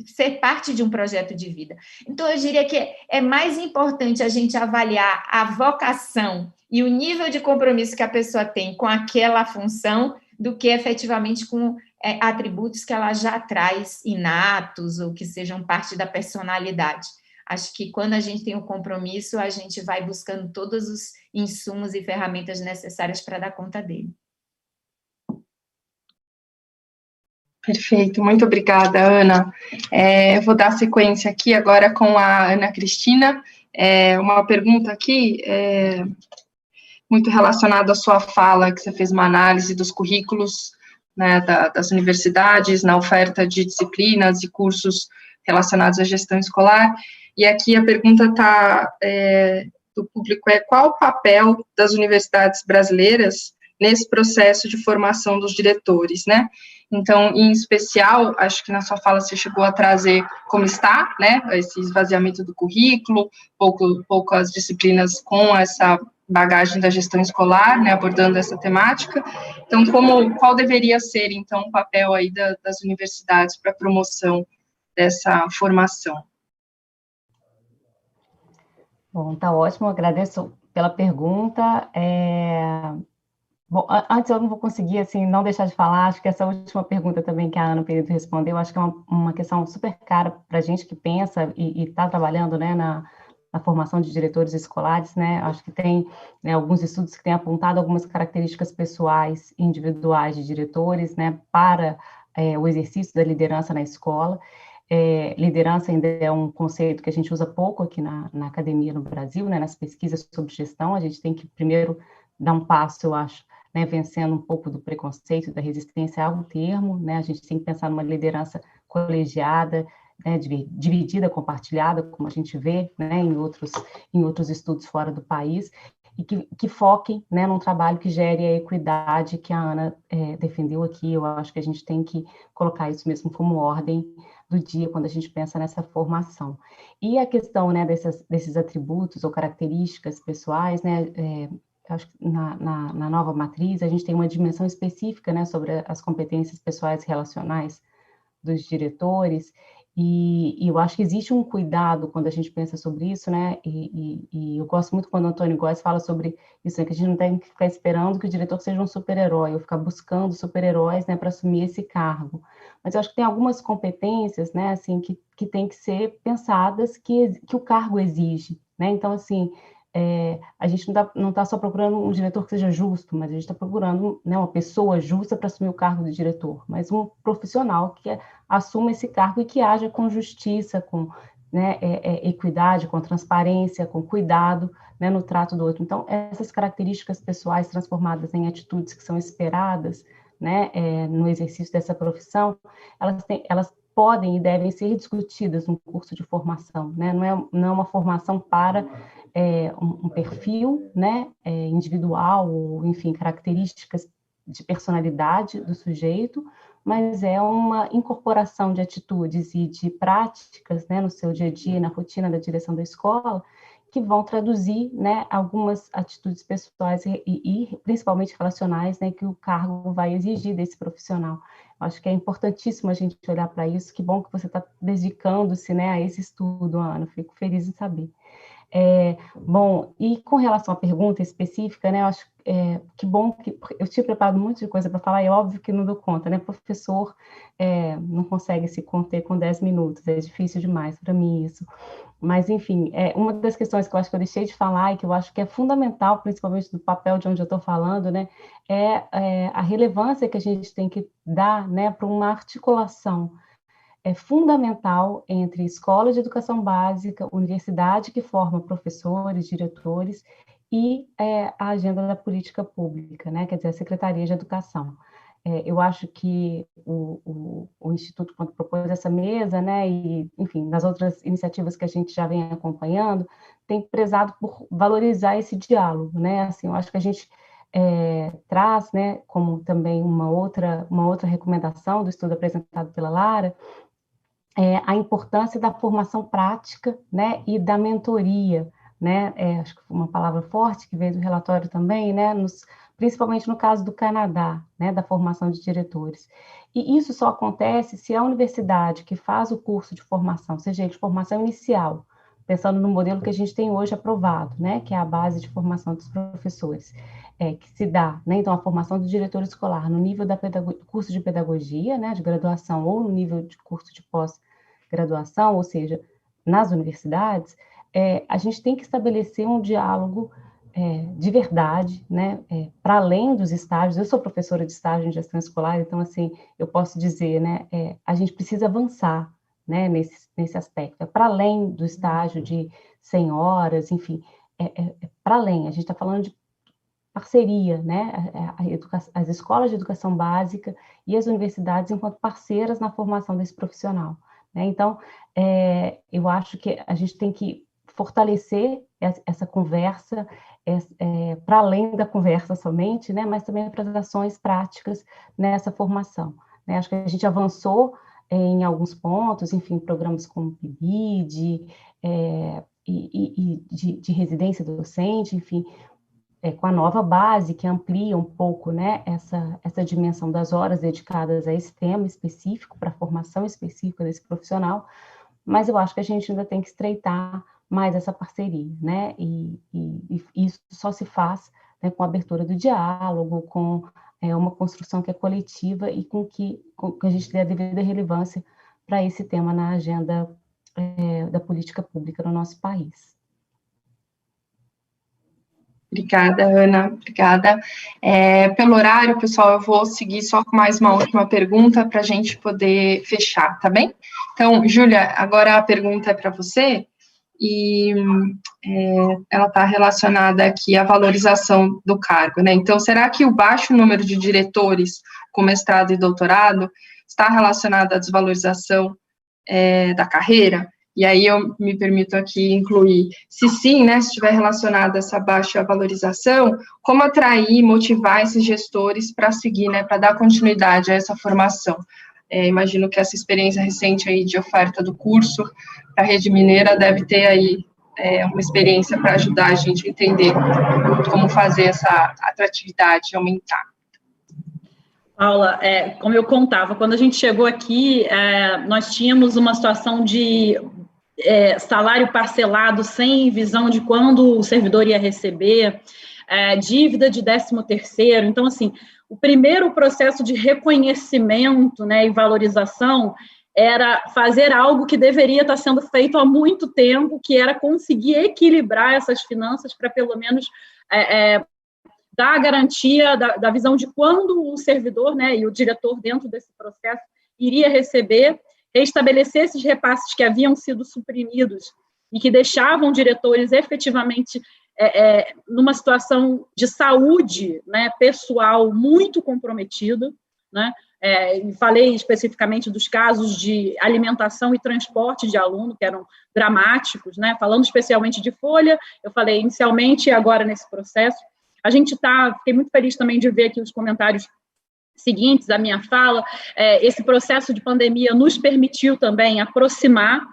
ser parte de um projeto de vida. Então, eu diria que é mais importante a gente avaliar a vocação e o nível de compromisso que a pessoa tem com aquela função do que, efetivamente, com atributos que ela já traz inatos ou que sejam parte da personalidade. Acho que, quando a gente tem um compromisso, a gente vai buscando todos os insumos e ferramentas necessárias para dar conta dele. Perfeito, muito obrigada, Ana. Eu vou dar sequência aqui agora com a Ana Cristina. Uma pergunta aqui, muito relacionada à sua fala, que você fez uma análise dos currículos, né, das universidades, na oferta de disciplinas e cursos relacionados à gestão escolar. E aqui a pergunta do público qual o papel das universidades brasileiras nesse processo de formação dos diretores, né? Então, em especial, acho que na sua fala você chegou a trazer como está, né, esse esvaziamento do currículo, pouco as disciplinas com essa bagagem da gestão escolar, né, abordando essa temática. Então, qual deveria ser, então, o papel aí das universidades para a promoção dessa formação? Bom, tá ótimo, agradeço pela pergunta. Bom, antes eu não vou conseguir, assim, não deixar de falar, acho que essa última pergunta também que a Ana Pereira respondeu, acho que é uma questão super cara para a gente que pensa e está trabalhando, né, na na formação de diretores escolares, né? Acho que tem, né, alguns estudos que têm apontado algumas características pessoais e individuais de diretores, né, para o exercício da liderança na escola. Liderança ainda é um conceito que a gente usa pouco aqui na academia no Brasil, né, nas pesquisas sobre gestão. A gente tem que primeiro dar um passo, eu acho, né, vencendo um pouco do preconceito, da resistência ao termo, né? A gente tem que pensar numa liderança colegiada, né, dividida, compartilhada, como a gente vê, né, em outros estudos fora do país, e que foquem, né, num trabalho que gere a equidade que a Ana defendeu aqui. Eu acho que a gente tem que colocar isso mesmo como ordem do dia quando a gente pensa nessa formação. E a questão, né, desses atributos ou características pessoais, né, acho que na nova matriz a gente tem uma dimensão específica, né, sobre as competências pessoais e relacionais dos diretores, e eu acho que existe um cuidado quando a gente pensa sobre isso, né, e eu gosto muito quando o Antônio Góes fala sobre isso, né, que a gente não tem que ficar esperando que o diretor seja um super-herói, ou ficar buscando super-heróis, né, para assumir esse cargo, mas eu acho que tem algumas competências, né, assim, que tem que ser pensadas, que o cargo exige, né, então, assim, a gente não está só procurando um diretor que seja justo, mas a gente está procurando, né, uma pessoa justa para assumir o cargo de diretor, mas um profissional que assuma esse cargo e que haja com justiça, com, né, equidade, com transparência, com cuidado, né, no trato do outro. Então, essas características pessoais transformadas em atitudes que são esperadas, né, no exercício dessa profissão, elas podem e devem ser discutidas no curso de formação, né? Não é uma formação para um perfil, né, individual, ou, enfim, características de personalidade do sujeito, mas é uma incorporação de atitudes e de práticas, né, no seu dia a dia, na rotina da direção da escola, que vão traduzir, né, algumas atitudes pessoais e principalmente relacionais, né, que o cargo vai exigir desse profissional. Acho que é importantíssimo a gente olhar para isso. Que bom que você está dedicando-se, né, a esse estudo, Ana. Fico feliz em saber. Bom, e com relação à pergunta específica, né, eu acho que bom que eu tinha preparado um monte de coisa para falar, e óbvio que não dou conta, né, professor não consegue se conter com 10 minutos, é difícil demais para mim isso, mas enfim, uma das questões que eu acho que eu deixei de falar e que eu acho que é fundamental, principalmente do papel de onde eu estou falando, né, a relevância que a gente tem que dar, né, para uma articulação fundamental entre escola de educação básica, universidade que forma professores, diretores, e a agenda da política pública, né? Quer dizer, a Secretaria de Educação. Eu acho que o Instituto, quando propôs essa mesa, né, e, enfim, nas outras iniciativas que a gente já vem acompanhando, tem prezado por valorizar esse diálogo, né? Assim, eu acho que a gente traz, né, como também uma outra recomendação do estudo apresentado pela Lara, a importância da formação prática, né, e da mentoria, né, acho que foi uma palavra forte que veio do relatório também, né, principalmente no caso do Canadá, né, da formação de diretores. E isso só acontece se a universidade que faz o curso de formação, seja de formação inicial, pensando no modelo que a gente tem hoje aprovado, né, que é a base de formação dos professores, que se dá, né, então a formação do diretor escolar no nível do curso de pedagogia, né, de graduação, ou no nível de curso de pós-graduação, ou seja, nas universidades, a gente tem que estabelecer um diálogo de verdade, né, para além dos estágios. Eu sou professora de estágio em gestão escolar, então, assim, eu posso dizer, né, a gente precisa avançar, né, nesse aspecto, para além do estágio de 100 horas, enfim, para além, a gente está falando de parceria, né, as escolas de educação básica e as universidades enquanto parceiras na formação desse profissional, né? Então, eu acho que a gente tem que fortalecer essa conversa, para além da conversa somente, né, mas também para as ações práticas nessa formação, né? Acho que a gente avançou em alguns pontos, enfim, programas como o PIBID, e de residência docente, enfim, com a nova base, que amplia um pouco, né, essa dimensão das horas dedicadas a esse tema específico, para a formação específica desse profissional, mas eu acho que a gente ainda tem que estreitar mais essa parceria, né, e isso só se faz, né, com a abertura do diálogo, com uma construção que é coletiva e com que a gente dê a devida relevância para esse tema na agenda da política pública no nosso país. Obrigada, Ana, obrigada. Pelo horário, pessoal, eu vou seguir só com mais uma última pergunta para a gente poder fechar, tá bem? Então, Júlia, agora a pergunta é para você, e ela está relacionada aqui à valorização do cargo, né? Então, será que o baixo número de diretores com mestrado e doutorado está relacionado à desvalorização da carreira? E aí eu me permito aqui incluir, se sim, né, se estiver relacionado a essa baixa valorização, como atrair e motivar esses gestores para seguir, né, para dar continuidade a essa formação? Imagino que essa experiência recente aí de oferta do curso para a Rede Mineira deve ter aí uma experiência para ajudar a gente a entender como fazer essa atratividade aumentar. Paula, como eu contava, quando a gente chegou aqui, nós tínhamos uma situação de salário parcelado sem visão de quando o servidor ia receber, dívida de 13º. Então, assim, o primeiro processo de reconhecimento, né, e valorização era fazer algo que deveria estar sendo feito há muito tempo, que era conseguir equilibrar essas finanças para, pelo menos, dar a garantia da visão de quando o servidor, né, e o diretor dentro desse processo iria receber, restabelecer esses repasses que haviam sido suprimidos e que deixavam diretores efetivamente numa situação de saúde, né, pessoal muito comprometida, né? Falei especificamente dos casos de alimentação e transporte de aluno, que eram dramáticos, né? Falando especialmente de folha, eu falei inicialmente e agora nesse processo. A gente fiquei muito feliz também de ver aqui os comentários seguintes à minha fala. Esse processo de pandemia nos permitiu também aproximar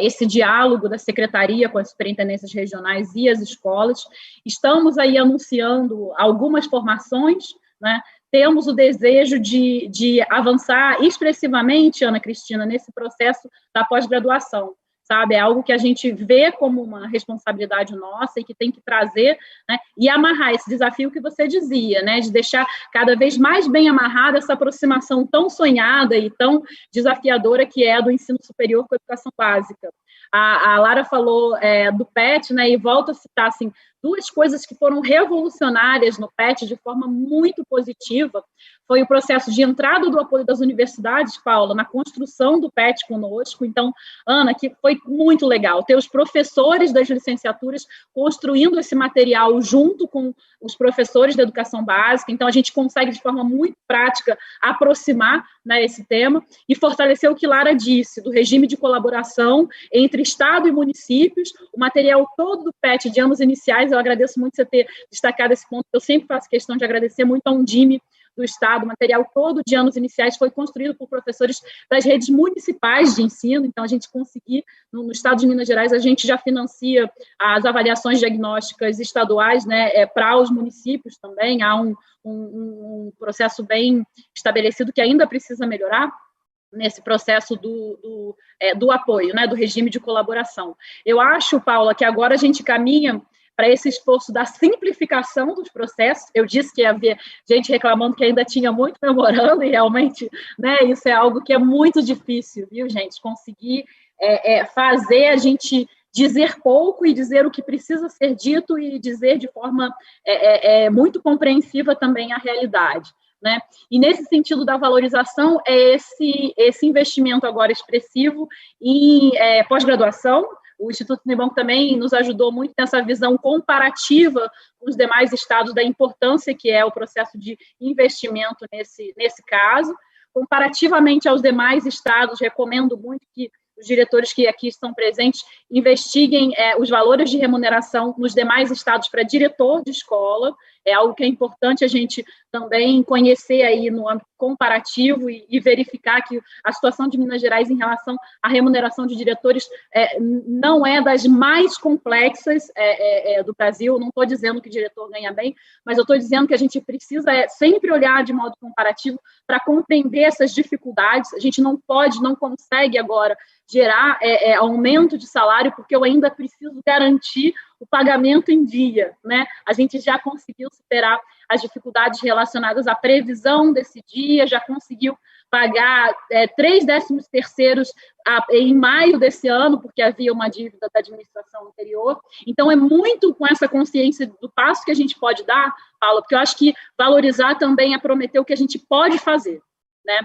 esse diálogo da secretaria com as superintendências regionais e as escolas. Estamos aí anunciando algumas formações, né? Temos o desejo de avançar expressivamente, Ana Cristina, nesse processo da pós-graduação, sabe? É algo que a gente vê como uma responsabilidade nossa e que tem que trazer, né, e amarrar esse desafio que você dizia, né, de deixar cada vez mais bem amarrada essa aproximação tão sonhada e tão desafiadora que é do ensino superior com a educação básica. A Lara falou do PET, né, e volto a citar, assim, duas coisas que foram revolucionárias no PET de forma muito positiva. Foi o processo de entrada do apoio das universidades, Paula, na construção do PET conosco. Então, Ana, que foi muito legal ter os professores das licenciaturas construindo esse material junto com os professores da educação básica. Então, a gente consegue, de forma muito prática, aproximar, né, esse tema e fortalecer o que Lara disse, do regime de colaboração entre Estado e municípios. O material todo do PET de anos iniciais, eu agradeço muito você ter destacado esse ponto, eu sempre faço questão de agradecer muito a Undime do Estado. O material todo de anos iniciais foi construído por professores das redes municipais de ensino. Então, a gente conseguiu, no Estado de Minas Gerais, a gente já financia as avaliações diagnósticas estaduais, né, para os municípios também. Há um processo bem estabelecido que ainda precisa melhorar nesse processo do apoio, né, do regime de colaboração. Eu acho, Paula, que agora a gente caminha para esse esforço da simplificação dos processos. Eu disse que havia gente reclamando que ainda tinha muito memorando, e realmente, né, isso é algo que é muito difícil, viu, gente? Conseguir fazer a gente dizer pouco e dizer o que precisa ser dito e dizer de forma muito compreensiva também a realidade, né? E nesse sentido da valorização, esse investimento agora expressivo em pós-graduação. O Instituto Unibanco também nos ajudou muito nessa visão comparativa com os demais estados da importância que é o processo de investimento nesse caso. Comparativamente aos demais estados, recomendo muito que os diretores que aqui estão presentes investiguem os valores de remuneração nos demais estados para diretor de escola. É algo que é importante a gente também conhecer aí no âmbito comparativo e verificar que a situação de Minas Gerais em relação à remuneração de diretores não é das mais complexas do Brasil. Não estou dizendo que o diretor ganha bem, mas eu estou dizendo que a gente precisa sempre olhar de modo comparativo para compreender essas dificuldades. A gente não consegue agora gerar aumento de salário porque eu ainda preciso garantir o pagamento em dia, né? A gente já conseguiu superar as dificuldades relacionadas à previsão desse dia, já conseguiu pagar 3 13º em maio desse ano, porque havia uma dívida da administração anterior. Então, é muito com essa consciência do passo que a gente pode dar, Paula, porque eu acho que valorizar também é prometer o que a gente pode fazer, né?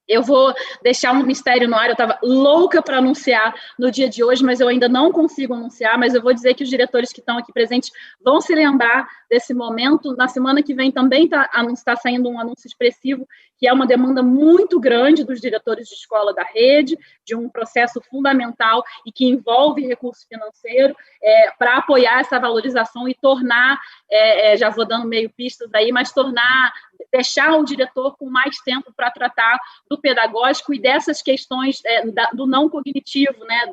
Eu vou deixar um mistério no ar, eu estava louca para anunciar no dia de hoje, mas eu ainda não consigo anunciar, mas eu vou dizer que os diretores que estão aqui presentes vão se lembrar desse momento. Na semana que vem também está saindo um anúncio expressivo, que é uma demanda muito grande dos diretores de escola da rede, de um processo fundamental e que envolve recurso financeiro, para apoiar essa valorização e tornar, já vou dando meio pistas aí, mas deixar o diretor com mais tempo para tratar do pedagógico e dessas questões do não cognitivo, né,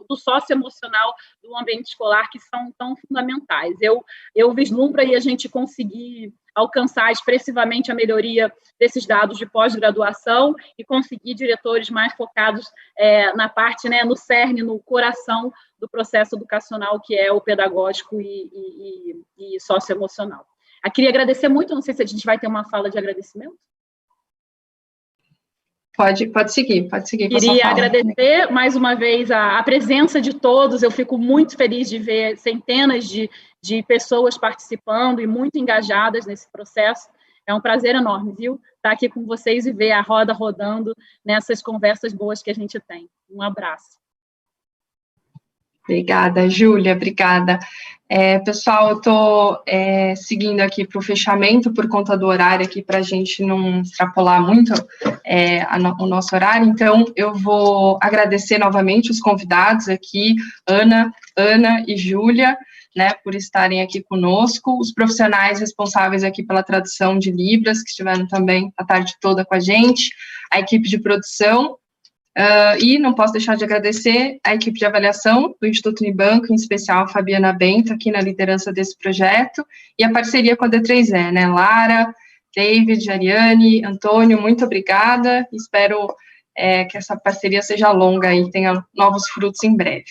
do socioemocional do ambiente escolar, que são tão fundamentais. Eu vislumbro aí a gente conseguir alcançar expressivamente a melhoria desses dados de pós-graduação e conseguir diretores mais focados na parte, né, no cerne, no coração do processo educacional, que é o pedagógico e socioemocional. Eu queria agradecer muito, não sei se a gente vai ter uma fala de agradecimento. Pode seguir. Queria agradecer mais uma vez a presença de todos, eu fico muito feliz de ver centenas de pessoas participando e muito engajadas nesse processo. É um prazer enorme, viu? Estar aqui com vocês e ver a roda rodando nessas conversas boas que a gente tem. Um abraço. Obrigada, Júlia, obrigada. Pessoal, eu estou seguindo aqui para o fechamento por conta do horário aqui, para a gente não extrapolar muito o nosso horário, então eu vou agradecer novamente os convidados aqui, Ana e Júlia, né, por estarem aqui conosco, os profissionais responsáveis aqui pela tradução de Libras, que estiveram também a tarde toda com a gente, a equipe de produção, e não posso deixar de agradecer a equipe de avaliação do Instituto Unibanco, em especial a Fabiana Bento, aqui na liderança desse projeto, e a parceria com a D3E, né, Lara, David, Ariane, Antônio, muito obrigada, espero que essa parceria seja longa e tenha novos frutos em breve.